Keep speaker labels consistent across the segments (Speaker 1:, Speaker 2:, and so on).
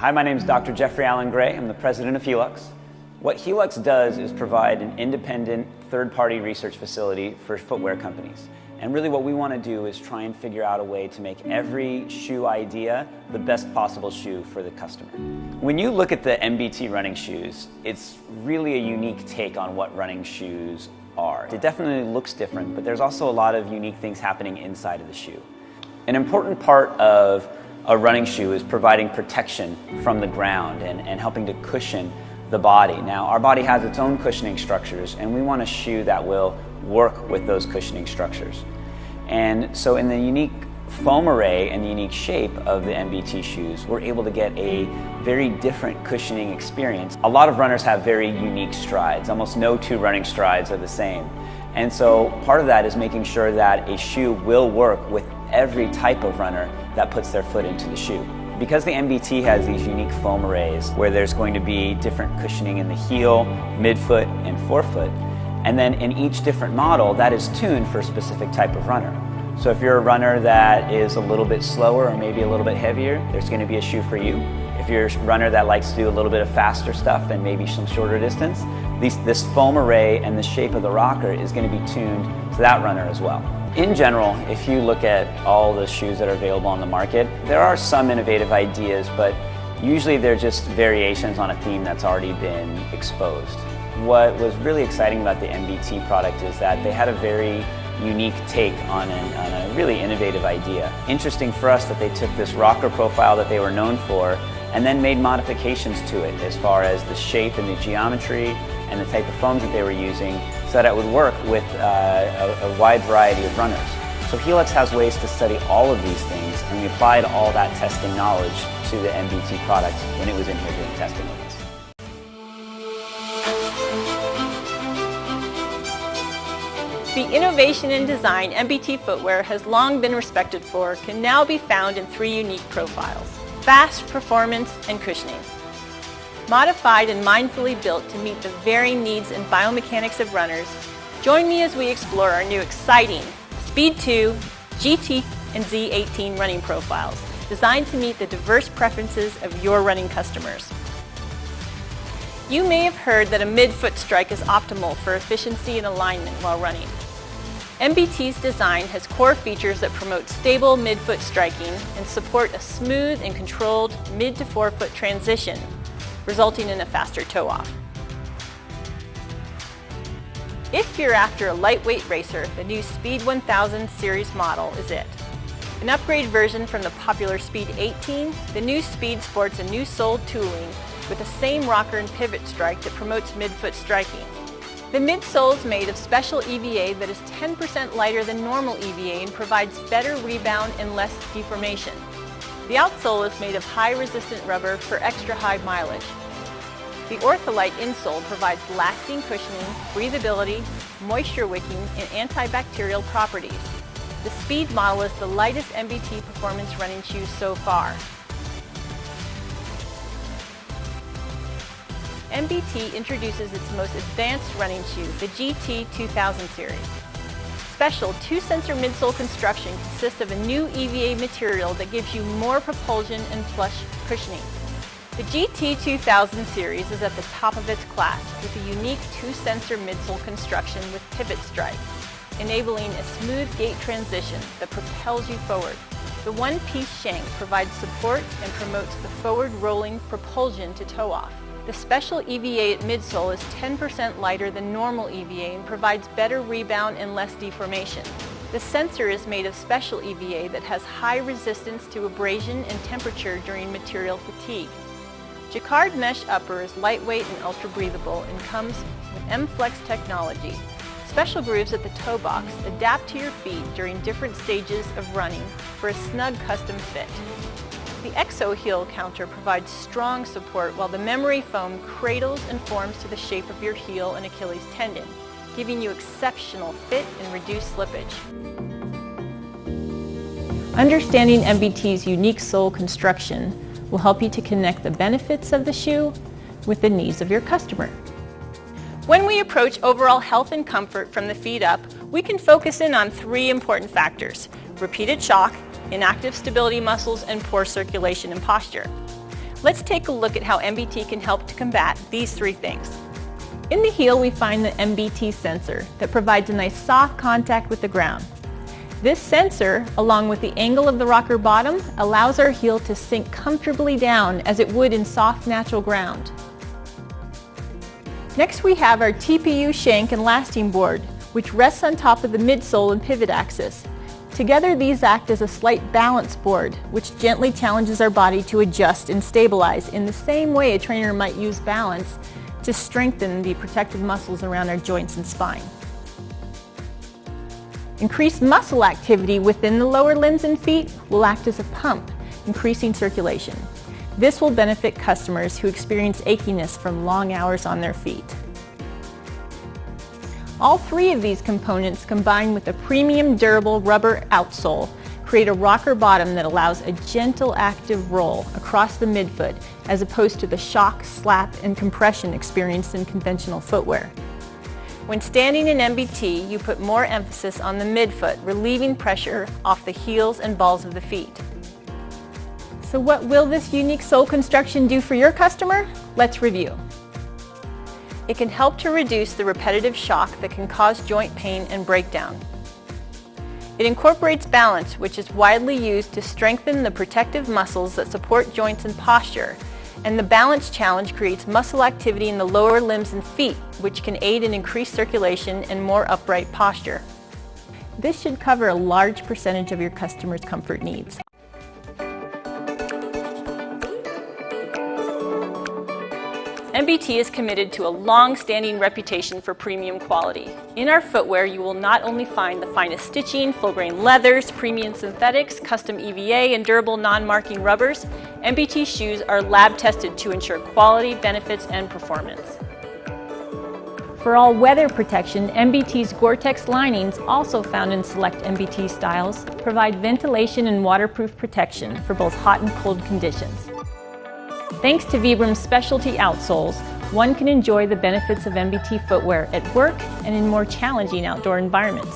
Speaker 1: Hi, my name is Dr. Jeffrey Allen Gray. I'm the president of Helux. What Helux does is provide an independent third-party research facility for footwear companies. And really what we want to do is try and figure out a way to make every shoe idea the best possible shoe for the customer. When you look at the MBT running shoes, it's really a unique take on what running shoes are. It definitely looks different, but there's also a lot of unique things happening inside of the shoe. An important part of a running shoe is providing protection from the ground and helping to cushion the body. Now, our body has its own cushioning structures, and we want a shoe that will work with those cushioning structures. And so in the unique foam array and the unique shape of the MBT shoes, we're able to get a very different cushioning experience. A lot of runners have very unique strides. Almost no two running strides are the same. And so part of that is making sure that a shoe will work with every type of runner that puts their foot into the shoe. Because the MBT has these unique foam arrays where there's going to be different cushioning in the heel, midfoot, and forefoot, and then in each different model that is tuned for a specific type of runner. So if you're a runner that is a little bit slower or maybe a little bit heavier, there's going to be a shoe for you. If you're a runner that likes to do a little bit of faster stuff and maybe some shorter distance, this foam array and the shape of the rocker is going to be tuned to that runner as well. In general, if you look at all the shoes that are available on the market, there are some innovative ideas, but usually they're just variations on a theme that's already been exposed. What was really exciting about the MBT product is that they had a very unique take on a really innovative idea. Interesting for us that they took this rocker profile that they were known for and then made modifications to it as far as the shape and the geometry and the type of foams that they were using so that it would work with a wide variety of runners. So Helix has ways to study all of these things, and we applied all that testing knowledge to the MBT product when it was in here doing testing with us.
Speaker 2: The innovation and design MBT footwear has long been respected for can now be found in three unique profiles: fast, performance, and cushioning. Modified and mindfully built to meet the varying needs and biomechanics of runners, join me as we explore our new exciting Speed 2, GT, and Z18 running profiles, designed to meet the diverse preferences of your running customers. You may have heard that a mid-foot strike is optimal for efficiency and alignment while running. MBT's design has core features that promote stable mid-foot striking and support a smooth and controlled mid to forefoot transition, resulting in a faster toe-off. If you're after a lightweight racer, the new Speed 1000 series model is it. An upgrade version from the popular Speed 18, the new Speed sports a new sole tooling with the same rocker and pivot strike that promotes midfoot striking. The midsole is made of special EVA that is 10% lighter than normal EVA and provides better rebound and less deformation. The outsole is made of high-resistant rubber for extra high mileage. The Ortholite insole provides lasting cushioning, breathability, moisture wicking, and antibacterial properties. The Speed model is the lightest MBT performance running shoe so far. MBT introduces its most advanced running shoe, the GT 2000 series. Special two-sensor midsole construction consists of a new EVA material that gives you more propulsion and flush cushioning. The GT 2000 series is at the top of its class with a unique two-sensor midsole construction with pivot strike, enabling a smooth gait transition that propels you forward. The one-piece shank provides support and promotes the forward rolling propulsion to toe-off. The special EVA at midsole is 10% lighter than normal EVA and provides better rebound and less deformation. The sensor is made of special EVA that has high resistance to abrasion and temperature during material fatigue. Jacquard mesh upper is lightweight and ultra breathable and comes with M-Flex technology. Special grooves at the toe box adapt to your feet during different stages of running for a snug custom fit. The Exo heel counter provides strong support while the memory foam cradles and forms to the shape of your heel and Achilles tendon, giving you exceptional fit and reduced slippage. Understanding MBT's unique sole construction will help you to connect the benefits of the shoe with the needs of your customer. When we approach overall health and comfort from the feet up, we can focus in on three important factors: repeated shock, inactive stability muscles, and poor circulation and posture. Let's take a look at how MBT can help to combat these three things. In the heel, we find the MBT sensor that provides a nice soft contact with the ground. This sensor, along with the angle of the rocker bottom, allows our heel to sink comfortably down as it would in soft, natural ground. Next, we have our TPU shank and lasting board, which rests on top of the midsole and pivot axis. Together, these act as a slight balance board, which gently challenges our body to adjust and stabilize in the same way a trainer might use balance to strengthen the protective muscles around our joints and spine. Increased muscle activity within the lower limbs and feet will act as a pump, increasing circulation. This will benefit customers who experience achiness from long hours on their feet. All three of these components, combined with a premium durable rubber outsole, create a rocker bottom that allows a gentle active roll across the midfoot as opposed to the shock, slap, and compression experienced in conventional footwear. When standing in MBT, you put more emphasis on the midfoot, relieving pressure off the heels and balls of the feet. So what will this unique sole construction do for your customer? Let's review. It can help to reduce the repetitive shock that can cause joint pain and breakdown. It incorporates balance, which is widely used to strengthen the protective muscles that support joints and posture. And the balance challenge creates muscle activity in the lower limbs and feet, which can aid in increased circulation and more upright posture. This should cover a large percentage of your customers' comfort needs. MBT is committed to a long-standing reputation for premium quality. In our footwear, you will not only find the finest stitching, full-grain leathers, premium synthetics, custom EVA, and durable non-marking rubbers. MBT shoes are lab-tested to ensure quality, benefits, and performance. For all weather protection, MBT's Gore-Tex linings, also found in select MBT styles, provide ventilation and waterproof protection for both hot and cold conditions. Thanks to Vibram's specialty outsoles, one can enjoy the benefits of MBT footwear at work and in more challenging outdoor environments.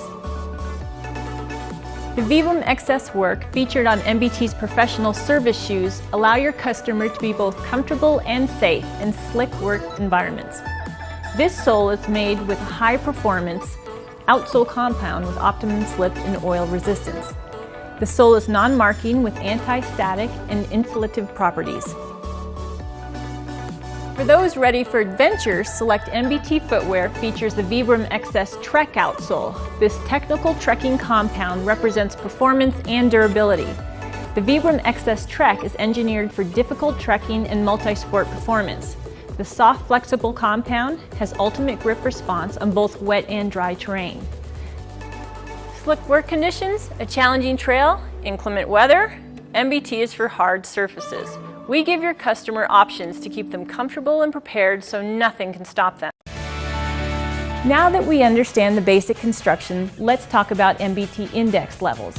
Speaker 2: The Vibram XS Work, featured on MBT's professional service shoes, allow your customer to be both comfortable and safe in slick work environments. This sole is made with a high-performance outsole compound with optimum slip and oil resistance. The sole is non-marking with anti-static and insulative properties. For those ready for adventure, select MBT footwear features the Vibram XS Trek outsole. This technical trekking compound represents performance and durability. The Vibram XS Trek is engineered for difficult trekking and multi-sport performance. The soft, flexible compound has ultimate grip response on both wet and dry terrain. Slick work conditions, a challenging trail, inclement weather, MBT is for hard surfaces. We give your customer options to keep them comfortable and prepared so nothing can stop them. Now that we understand the basic construction, let's talk about MBT index levels.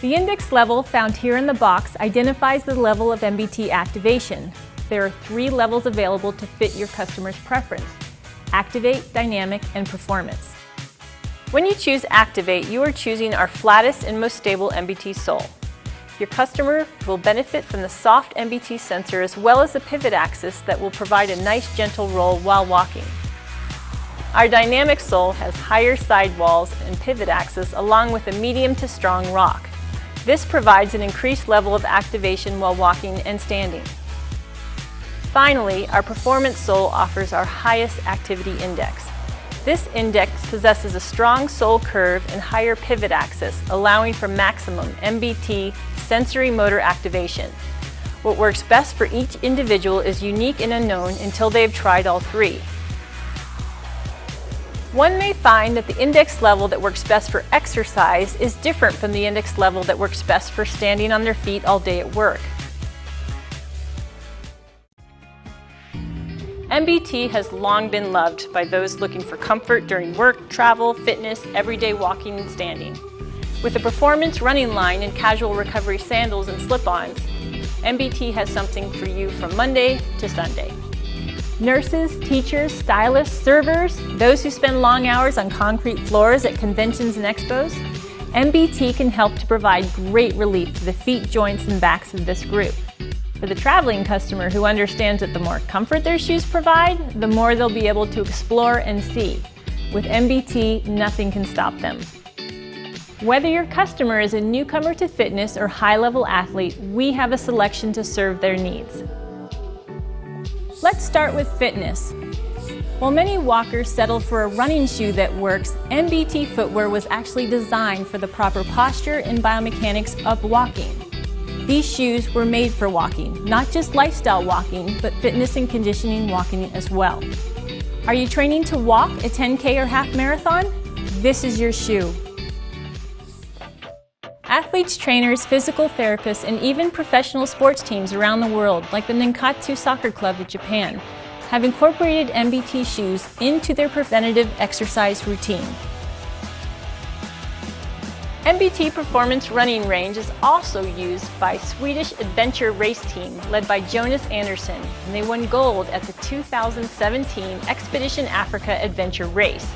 Speaker 2: The index level found here in the box identifies the level of MBT activation. There are 3 levels available to fit your customer's preference: Activate, Dynamic, and Performance. When you choose Activate, you are choosing our flattest and most stable MBT sole. Your customer will benefit from the soft MBT sensor as well as the pivot axis that will provide a nice gentle roll while walking. Our dynamic sole has higher sidewalls and pivot axis along with a medium to strong rock. This provides an increased level of activation while walking and standing. Finally, our performance sole offers our highest activity index. This index possesses a strong sole curve and higher pivot axis, allowing for maximum MBT sensory motor activation. What works best for each individual is unique and unknown until they've tried all 3. One may find that the index level that works best for exercise is different from the index level that works best for standing on their feet all day at work. MBT has long been loved by those looking for comfort during work, travel, fitness, everyday walking and standing. With a performance running line and casual recovery sandals and slip-ons, MBT has something for you from Monday to Sunday. Nurses, teachers, stylists, servers, those who spend long hours on concrete floors at conventions and expos, MBT can help to provide great relief to the feet, joints, and backs of this group. For the traveling customer who understands that the more comfort their shoes provide, the more they'll be able to explore and see. With MBT, nothing can stop them. Whether your customer is a newcomer to fitness or high-level athlete, we have a selection to serve their needs. Let's start with fitness. While many walkers settle for a running shoe that works, MBT footwear was actually designed for the proper posture and biomechanics of walking. These shoes were made for walking, not just lifestyle walking, but fitness and conditioning walking as well. Are you training to walk a 10K or half marathon? This is your shoe. Athletes, trainers, physical therapists, and even professional sports teams around the world, like the Nankatsu Soccer Club of Japan, have incorporated MBT shoes into their preventative exercise routine. MBT Performance Running Range is also used by Swedish adventure race team led by Jonas Andersson, and they won gold at the 2017 Expedition Africa Adventure Race.